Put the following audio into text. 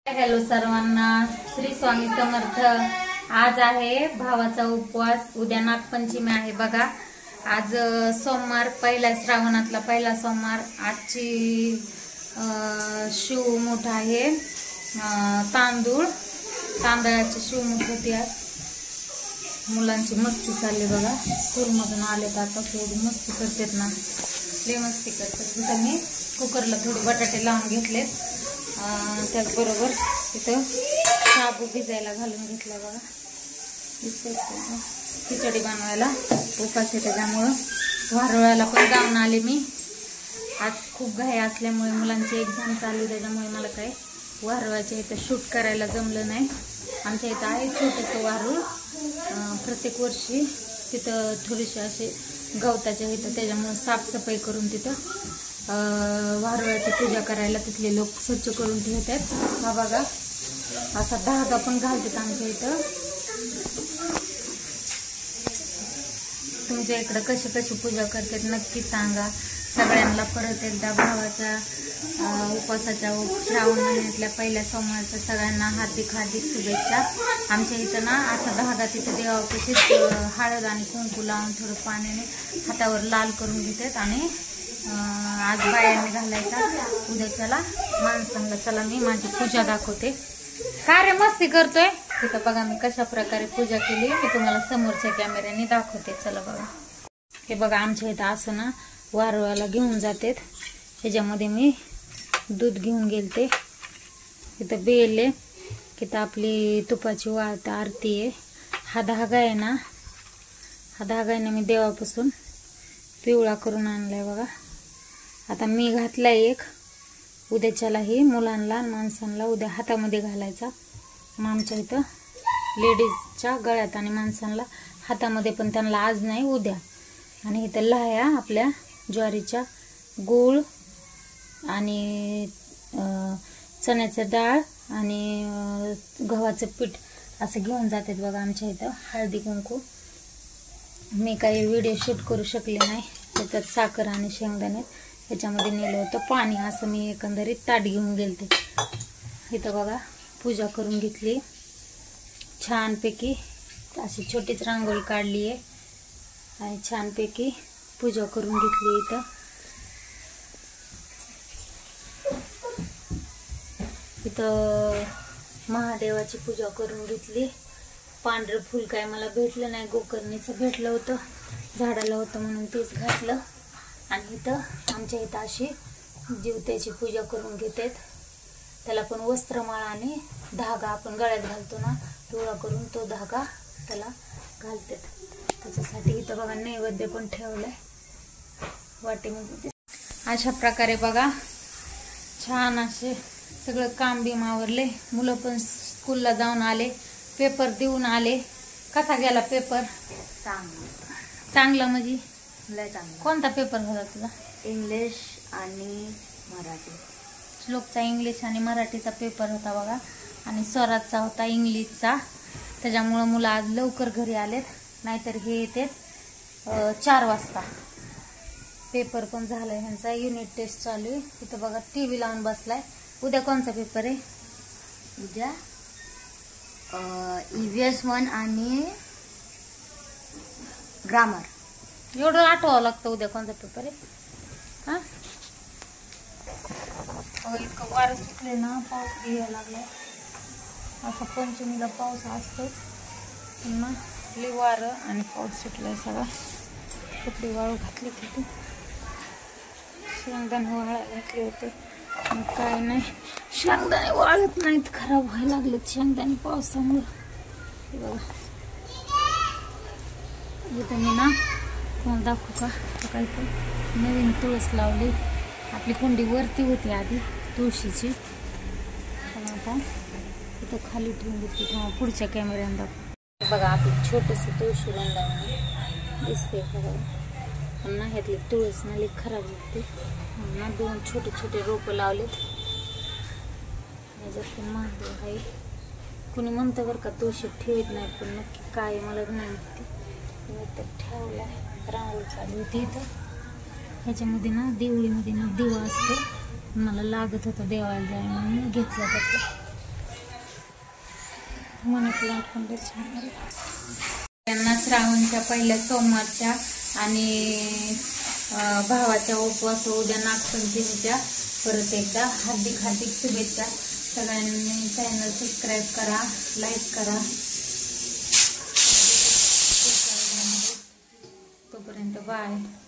Hello सर्वांना, श्री स्वामी समर्थ। आज आहे भावाचा उपवास, उद्या नागपंचमी आहे बघा। आज सोमवार, पहिला श्रावणातला पहिला सोमवार। आजची शिव मोठा आहे, तांदळाची शिव मोठ होती। आज मुलांची मस्ती चालली बघा, स्कूल मधून आलेत आता, थोडी मस्ती करतात ना, लय मस्ती करतात। तिथं मी कुकरला थोडे बटाटे लावून घेतलेत, त्याचबरोबर इथं शाबू भिजायला घालून घेतला बघा। खिचडी बनवायला उपास आहे, त्याच्यामुळं वारुळाला पण जाऊन आले मी। आज खूप घाई असल्यामुळे मुलांची एक्झाम चालू, त्याच्यामुळे मला काय वारुळाच्या इथं शूट करायला जमलं नाही। आमच्या इथं आहे छोटंसं वारुळ, प्रत्येक वर्षी तिथं थोडीशी असे गवताच्या इथं, त्याच्यामुळे साफसफाई करून तिथं वारुळाची पूजा करायला तिथले लोक स्वच्छ करून ठेवतात। हा बघा, असा धागा पण घालतात आमच्या इथं। तुमच्या इकडं कशी कशी पूजा करतात नक्की सांगा। सगळ्यांना परत एकदा भावाच्या उपवासाच्या श्रावण महिन्यातल्या पहिल्या सोमवारच्या सगळ्यांना हार्दिक हार्दिक शुभेच्छा। आमच्या इथं ना असा धागा तिथे देवापाशी हळद आणि कुंकू लावून थोडं पाण्याने हातावर लाल करून घेतात आणि आज बायांनी घालायचा, उद्याच्याला माणसांना। चला मी माझी पूजा दाखवते। काय रे मस्ती करतोय? तिथं बघा मी कशा प्रकारे पूजा केली, मी तुम्हाला समोरच्या कॅमेऱ्याने दाखवते। चला बघा, हे बघा आमच्या इथं असं ना वारुळाला घेऊन जातात। ह्याच्यामध्ये मी दूध घेऊन गेलते, इथं बेल आहे, तिथं आपली तुपाची वाळत आरती आहे। हा धागा आहे ना, हा धागाने मी देवापासून पिवळा करून आणलाय बघा। आता मी घातलाय एक, उद्याच्यालाही मुलांना माणसांना उद्या हातामध्ये घालायचा। मग आमच्या इथं लेडीजच्या गळ्यात आणि माणसांना हातामध्ये, पण त्यांना आज नाही उद्या। आणि इथं लाह्या आपल्या ज्वारीच्या, गूळ आणि चण्याचं डाळ आणि गव्हाचं पीठ असं घेऊन जातात बघा आमच्या इथं। हळदी कुंकू मी काही व्हिडिओ शूट करू शकले नाही, त्याच्यात साखर आणि शेंगदाणे ह्याच्यामध्ये नेलं होतं पाणी। असं मी एकंदरीत ताट घेऊन गेलते। इथं बघा पूजा करून घेतली छानपैकी, अशी छोटीच रांगोळी काढली आहे आणि छानपैकी पूजा करून घेतली। इथं महादेवाची पूजा करून घेतली। पांढरं फुल काय मला भेटलं नाही, गोकर्णीचं भेटलं होतं, झाडाला होतं म्हणून तेच घातलं। आणि इथं आमच्या इथं अशी जीवत्याची पूजा करून घेतात, त्याला पण वस्त्रमाळा आणि धागा आपण गळ्यात घालतो ना, पिवळा करून तो धागा त्याला घालतात। त्याच्यासाठी इथं बघा नैवेद्य पण ठेवलाय वाटेमध्ये। अशा प्रकारे बघा छान असे सगळं काम बिम आवरले। मुलं पण स्कूलला जाऊन आले, पेपर देऊन आले। कसा गेला पेपर? चांगला म्हणजे लय चांगला। कोणता पेपर होता तुझा? इंग्लिश आणि मराठी। श्लोकचा इंग्लिश आणि मराठीचा पेपर होता बघा, आणि स्वराजचा होता इंग्लिशचा। त्याच्यामुळं मुलं आज लवकर घरी आलेत, नाहीतर हे येते 4 वाजता। पेपर पण झालाय ह्यांचा, युनिट टेस्ट चालू आहे। तिथं बघा टीव्ही लावून बसलाय। उद्या कोणता पेपर आहे? उद्या EVS 1 आणि ग्रामर। एवढं आठवावं लागतं उद्या कोणता पेपर आहे? हा, इतकं वारं सुटले ना, पाऊस घ्यायला लागलाय। असा पंचमीला पाऊस असतोच, पुन्हा लई वारं आणि पाऊस सुटलाय सगळा। कपडे वाळू घातले तिथे, शेंगदाणे वाळायला घातले होते, काय नाही शेंगदाणे वाळत नाहीत, खराब व्हायला लागलेत शेंगदाणे पावसामुळे। हे बघा इथं मी ना तुम्हाला दाखवू का, काही नवीन तुळस लावली। आपली कुंडी वरती होती आधी तुळशीची, पण आता इथं खाली ठेवून घेतली। तेव्हा पुढच्या कॅमेऱ्याने दाखव। बघा आपली छोटंसं तुळशी वृंदावन दिसते बघा, पण ना ह्यातली तुळस ना लई खराब होते ना। 2 छोटे छोटे रोपं लावलेत, ह्याच्यात पण महादेव आहे। कुणी म्हणतं बरं का तुळशी ठेवत नाही, पण नक्की काय मला नाही माहिती। मी तर ठेवलाय, रांगोळी काढली होती इथं। ह्याच्यामध्ये ना देवळीमध्ये ना दिवा असतो, मला लागत होता देवाला जाय म्हणून घेतला. त्यांना श्रावणच्या पहिल्या सोमवारच्या आणि भावाच्या उपवास उद्या नागपंचमीच्या परत एकदा हार्दिक शुभेच्छा. सगळ्यांनी चॅनल सबस्क्राईब करा, लाईक करा. तोपर्यंत बाय.